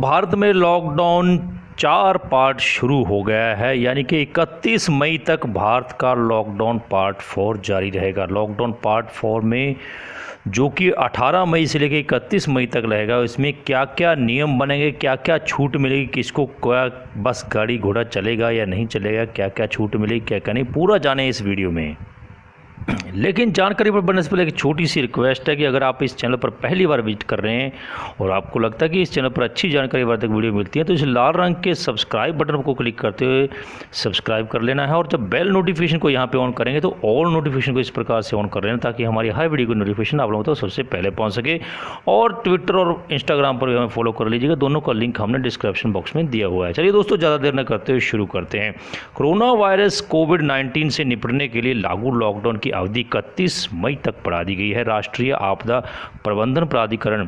भारत में lockdown 4 part शुरू हो गया है, यानी कि 31 मई तक भारत का लॉकडाउन पार्ट 4 जारी रहेगा। लॉकडाउन पार्ट 4 में जो कि 18 मई से लेकर 31 मई तक रहेगा, इसमें क्या क्या नियम बनेंगे, क्या क्या छूट मिलेगी, किसको क्या बस गाड़ी घोड़ा चलेगा या नहीं चलेगा, क्या क्या छूट मिलेगी, क्या क्या नहीं, पूरा जाने इस वीडियो में। लेकिन जानकारी पर बनने से पहले एक छोटी सी रिक्वेस्ट है कि अगर आप इस चैनल पर पहली बार विजिट कर रहे हैं और आपको लगता है कि इस चैनल पर अच्छी जानकारी वाली वीडियो मिलती है, तो इस लाल रंग के सब्सक्राइब बटन को क्लिक करते हुए सब्सक्राइब कर लेना है। और जब बेल नोटिफिकेशन को यहाँ पे ऑन करेंगे तो ऑल नोटिफिकेशन को इस प्रकार से ऑन कर लेना, ताकि हमारी हर वीडियो की नोटिफिकेशन आप लोगों तक सबसे पहले पहुँच सके। और ट्विटर और इंस्टाग्राम पर भी हमें फॉलो कर लीजिएगा, दोनों का लिंक हमने डिस्क्रिप्शन बॉक्स में दिया हुआ है। चलिए दोस्तों, ज़्यादा देर न करते हुए शुरू करते हैं। कोरोना वायरस कोविड-19 से निपटने के लिए लागू लॉकडाउन की अवधि 31 मई तक बढ़ा दी गई है। राष्ट्रीय आपदा प्रबंधन प्राधिकरण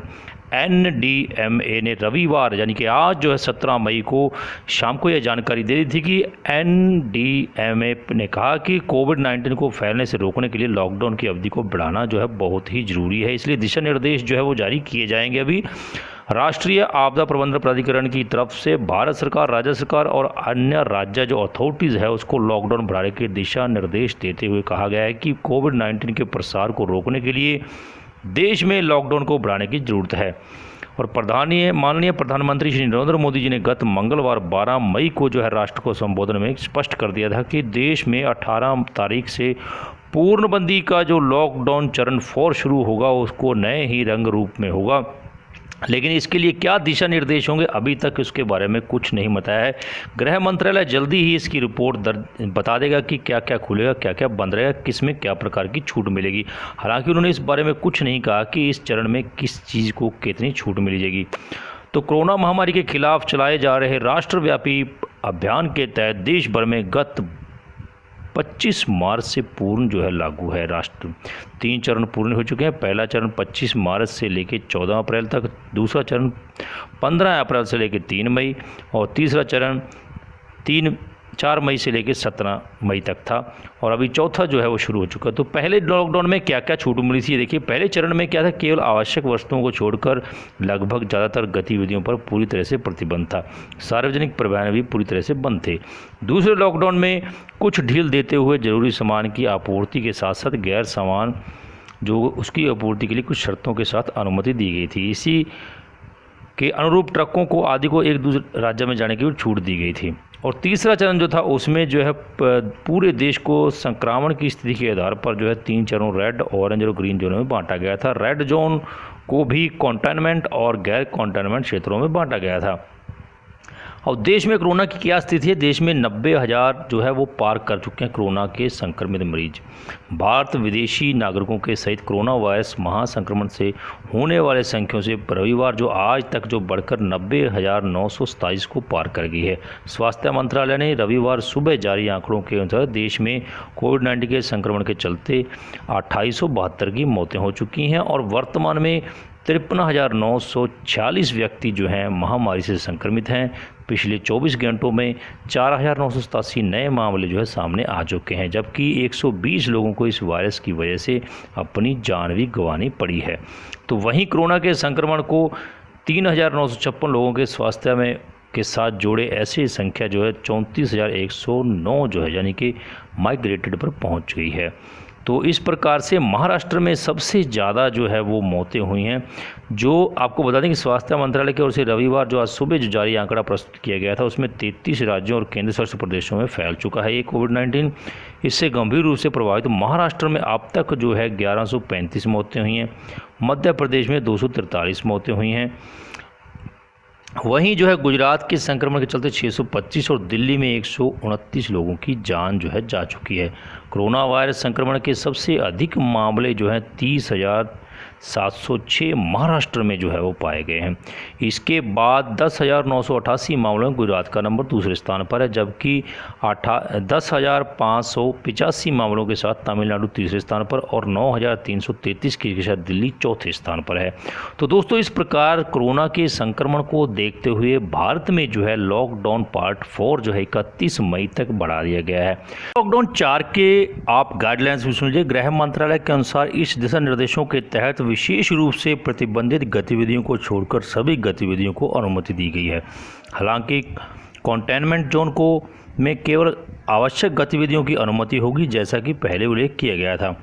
NDMA ने रविवार यानी कि आज जो है 17 मई को शाम को यह जानकारी दे दी थी कि NDMA ने कहा कि कोविड-19 को फैलने से रोकने के लिए लॉकडाउन की अवधि को बढ़ाना जो है बहुत ही ज़रूरी है। इसलिए दिशा निर्देश जो है वो जारी किए जाएंगे। अभी राष्ट्रीय आपदा प्रबंधन प्राधिकरण की तरफ से भारत सरकार, राज्य सरकार और अन्य राज्य जो अथॉरिटीज़ है उसको लॉकडाउन बढ़ाने के दिशा निर्देश देते हुए कहा गया है कि कोविड-19 के प्रसार को रोकने के लिए देश में लॉकडाउन को बढ़ाने की ज़रूरत है। और माननीय प्रधानमंत्री श्री नरेंद्र मोदी जी ने गत मंगलवार 12 मई को जो है राष्ट्र को संबोधन में स्पष्ट कर दिया था कि देश में 18 तारीख से पूर्णबंदी का जो लॉकडाउन चरण 4 शुरू होगा उसको नए ही रंग रूप में होगा। लेकिन इसके लिए क्या दिशा निर्देश होंगे, अभी तक उसके बारे में कुछ नहीं बताया है। गृह मंत्रालय जल्दी ही इसकी रिपोर्ट बता देगा कि क्या क्या खुलेगा, क्या क्या बंद रहेगा, किस में क्या प्रकार की छूट मिलेगी। हालांकि उन्होंने इस बारे में कुछ नहीं कहा कि इस चरण में किस चीज़ को कितनी छूट मिल जाएगी। तो कोरोना महामारी के खिलाफ चलाए जा रहे राष्ट्रव्यापी अभियान के तहत देश भर में गत 25 मार्च से पूर्ण जो है लागू है। 3 चरण पूर्ण हो चुके हैं। पहला चरण 25 मार्च से लेकर 14 अप्रैल तक, दूसरा चरण 15 अप्रैल से लेकर 3 मई और तीसरा चरण 4 मई से लेकर 17 मई तक था। और अभी चौथा जो है वो शुरू हो चुका है। तो पहले लॉकडाउन में क्या क्या छूट मिली थी, देखिए पहले चरण में क्या था, केवल आवश्यक वस्तुओं को छोड़कर लगभग ज़्यादातर गतिविधियों पर पूरी तरह से प्रतिबंध था। सार्वजनिक परिवहन भी पूरी तरह से बंद थे। दूसरे लॉकडाउन में कुछ ढील देते हुए जरूरी सामान की आपूर्ति के साथ साथ गैर सामान जो उसकी आपूर्ति के लिए कुछ शर्तों के साथ अनुमति दी गई थी। इसी के अनुरूप ट्रकों को आदि को एक दूसरे राज्य में जाने की भी छूट दी गई थी। और तीसरा चरण जो था उसमें जो है पूरे देश को संक्रमण की स्थिति के आधार पर जो है 3 चरणों रेड, ऑरेंज और ग्रीन जोनों में बांटा गया था। रेड जोन को भी कंटेनमेंट और गैर कंटेनमेंट क्षेत्रों में बांटा गया था। और देश में कोरोना की क्या स्थिति है, देश में 90,000 जो है वो पार कर चुके हैं कोरोना के संक्रमित मरीज। भारत विदेशी नागरिकों के सहित कोरोना वायरस महासंक्रमण से होने वाले संख्याओं से रविवार जो आज तक जो बढ़कर 90,927 को पार कर गई है। स्वास्थ्य मंत्रालय ने रविवार सुबह जारी आंकड़ों के अनुसार देश में कोविड-19 के संक्रमण के चलते 2872 की मौतें हो चुकी हैं और वर्तमान में 53,946 व्यक्ति जो हैं महामारी से संक्रमित हैं। पिछले 24 घंटों में 4,987 नए मामले जो है सामने आ चुके हैं, जबकि 120 लोगों को इस वायरस की वजह से अपनी जान भी गंवानी पड़ी है। तो वहीं कोरोना के संक्रमण को 3,956 लोगों के स्वास्थ्य में के साथ जोड़े ऐसी संख्या जो है 34,109 जो है यानी कि माइग्रेटेड पर पहुंच गई है। तो इस प्रकार से महाराष्ट्र में सबसे ज़्यादा जो है वो मौतें हुई हैं। जो आपको बता दें कि स्वास्थ्य मंत्रालय की ओर से रविवार जो आज सुबह जो जारी आंकड़ा प्रस्तुत किया गया था उसमें 33 राज्यों और केंद्र शासित प्रदेशों में फैल चुका है ये कोविड-19। इससे गंभीर रूप से प्रभावित महाराष्ट्र में अब तक जो है 1135 मौतें हुई हैं। मध्य प्रदेश में 243 मौतें हुई हैं। वहीं जो है गुजरात के संक्रमण के चलते 625 और दिल्ली में 129 लोगों की जान जो है जा चुकी है। कोरोना वायरस संक्रमण के सबसे अधिक मामले जो हैं 30,706 महाराष्ट्र में जो है वो पाए गए हैं। इसके बाद 10,988 मामलों में गुजरात का नंबर दूसरे स्थान पर है, जबकि 10,585 मामलों के साथ तमिलनाडु तीसरे स्थान पर और 9,333 के साथ दिल्ली चौथे स्थान पर है। तो दोस्तों, इस प्रकार कोरोना के संक्रमण को देखते हुए भारत में जो है लॉकडाउन पार्ट 4 जो है 31 मई तक बढ़ा दिया गया है। लॉकडाउन 4 के आप गाइडलाइंस भी सुन लीजिए। गृह मंत्रालय के अनुसार इस दिशा निर्देशों के तहत विशेष रूप से प्रतिबंधित गतिविधियों को छोड़कर सभी गतिविधियों को अनुमति दी गई है। हालांकि कंटेनमेंट जोन को में केवल आवश्यक गतिविधियों की अनुमति होगी, जैसा कि पहले उल्लेख किया गया था।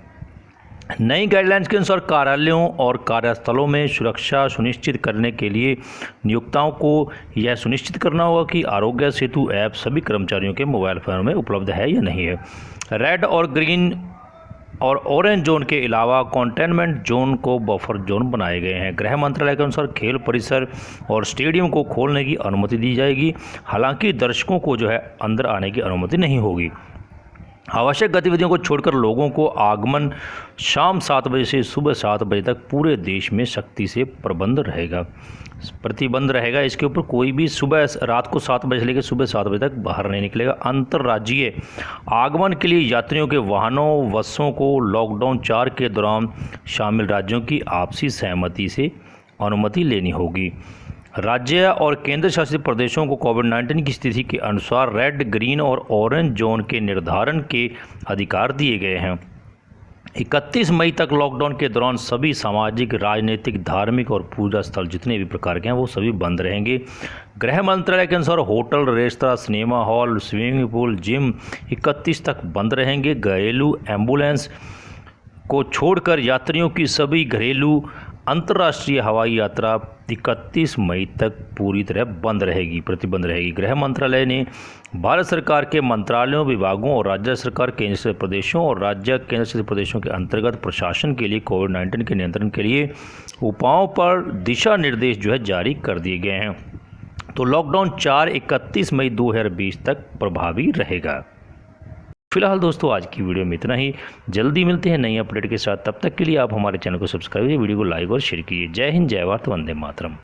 नई गाइडलाइंस के अनुसार कार्यालयों और कार्यस्थलों में सुरक्षा सुनिश्चित करने के लिए नियोक्ताओं को यह सुनिश्चित करना होगा कि आरोग्य सेतु ऐप सभी कर्मचारियों के मोबाइल फोन में उपलब्ध है या नहीं है। रेड और ग्रीन और ऑरेंज जोन के अलावा कंटेनमेंट जोन को बफर जोन बनाए गए हैं। गृह मंत्रालय के अनुसार खेल परिसर और स्टेडियम को खोलने की अनुमति दी जाएगी। हालांकि दर्शकों को अंदर आने की अनुमति नहीं होगी। आवश्यक गतिविधियों को छोड़कर लोगों को आगमन शाम 7 बजे से सुबह 7 बजे तक पूरे देश में सख्ती से प्रतिबंध रहेगा। इसके ऊपर कोई भी रात को 7 बजे से लेकर सुबह 7 बजे तक बाहर नहीं निकलेगा। अंतर्राज्यीय आगमन के लिए यात्रियों के वाहनों बसों को लॉकडाउन 4 के दौरान शामिल राज्यों की आपसी सहमति से अनुमति लेनी होगी। राज्य और केंद्र शासित प्रदेशों को कोविड-19 की स्थिति के अनुसार रेड, ग्रीन और ऑरेंज जोन के निर्धारण के अधिकार दिए गए हैं। 31 मई तक लॉकडाउन के दौरान सभी सामाजिक, राजनीतिक, धार्मिक और पूजा स्थल जितने भी प्रकार के हैं वो सभी बंद रहेंगे। गृह मंत्रालय के अनुसार hotel, restaurant, cinema hall, swimming pool, gym 31 तक बंद रहेंगे। घरेलू एम्बुलेंस को छोड़कर यात्रियों की सभी घरेलू अंतर्राष्ट्रीय हवाई यात्रा 31 मई तक पूरी तरह प्रतिबंध रहेगी। गृह मंत्रालय ने भारत सरकार के मंत्रालयों, विभागों और राज्य सरकार, केंद्र शासित प्रदेशों और राज्य केंद्र शासित प्रदेशों के अंतर्गत प्रशासन के लिए कोविड-19 के नियंत्रण के लिए उपायों पर दिशा निर्देश जारी कर दिए गए हैं। तो लॉकडाउन 31 मई 2020 तक प्रभावी रहेगा। फिलहाल दोस्तों आज की वीडियो में इतना ही। जल्दी मिलते हैं नई अपडेट के साथ। तब तक के लिए आप हमारे चैनल को सब्सक्राइब कीजिए, वीडियो को लाइक और शेयर कीजिए। जय हिंद, जय भारत, वंदे मातरम।